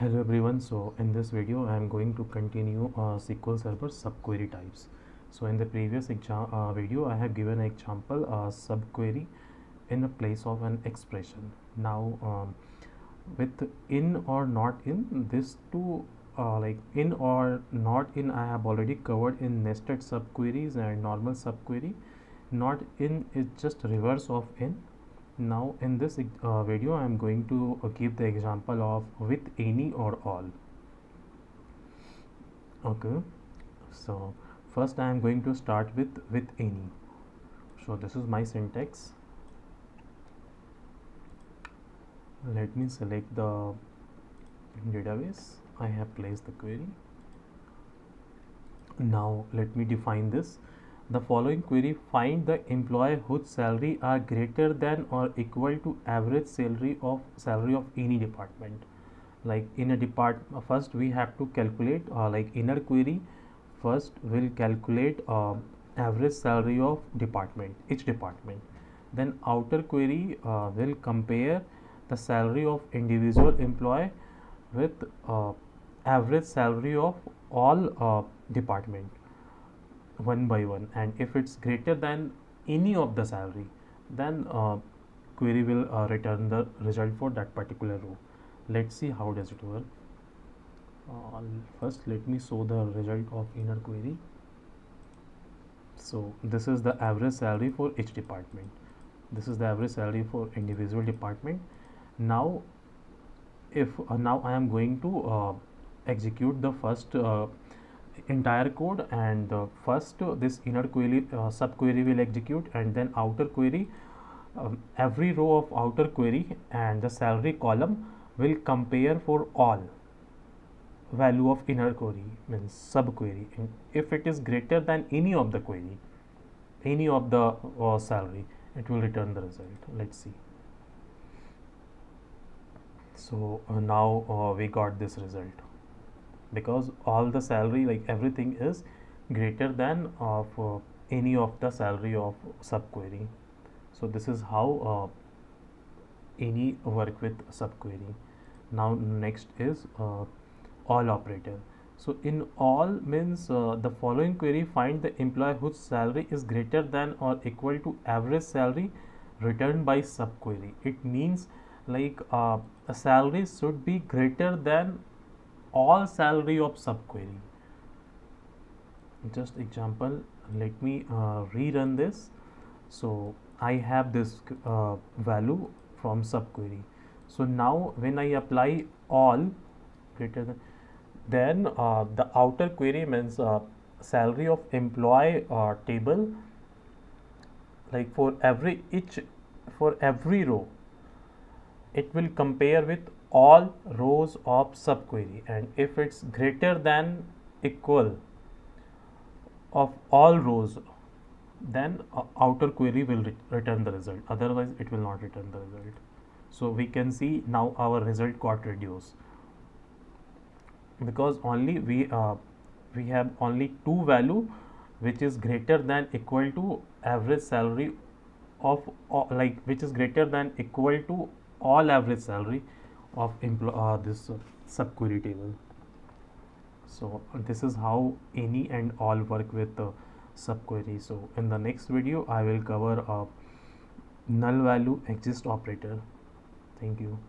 Hello everyone. So in this video I am going to continue SQL Server subquery types. So in the previous video I have given an example subquery in a place of an expression. Now with in or not in, this two like in or not in I have already covered in nested subqueries and normal subquery. Not in is just reverse of in. Now in this video I am going to give the example of with any or all. Okay, so first I am going to start with any. So this is my syntax. Let me select the database. I have placed the query. Now let me define this. The following query: find the employee whose salary are greater than or equal to average salary of any department. Like in a department, first we have to calculate like inner query first will calculate average salary of each department. Then outer query will compare the salary of individual employee with average salary of all department one by one, and if it's greater than any of the salary, then query will return the result for that particular row. Let's see how does it work. First let me show the result of inner query. So this is the average salary for each department. This is the average salary for individual department. Now if now I am going to execute the first entire code, and first this inner query subquery will execute, and then outer query, every row of outer query and the salary column will compare for all value of inner query, means subquery, and if it is greater than any of the query, any of the salary, it will return the result. Let's see. So now we got this result because all the salary, like everything, is greater than of any of the salary of subquery. So this is how any work with subquery. Now next is all operator. So in all means the following query: find the employee whose salary is greater than or equal to average salary returned by subquery. It means like a salary should be greater than all salary of subquery. Just example, let me rerun this. So I have this value from subquery. So now when I apply all greater than, then the outer query means salary of employee table, like for every row it will compare with all rows of subquery, and if it's greater than equal of all rows, then outer query will return the result, otherwise it will not return the result. So we can see now our result got reduced because only we have only two value which is greater than equal to average salary of like which is greater than equal to all average salary of this subquery table. So this is how any and all work with subquery. So in the next video I will cover null value exist operator. Thank you.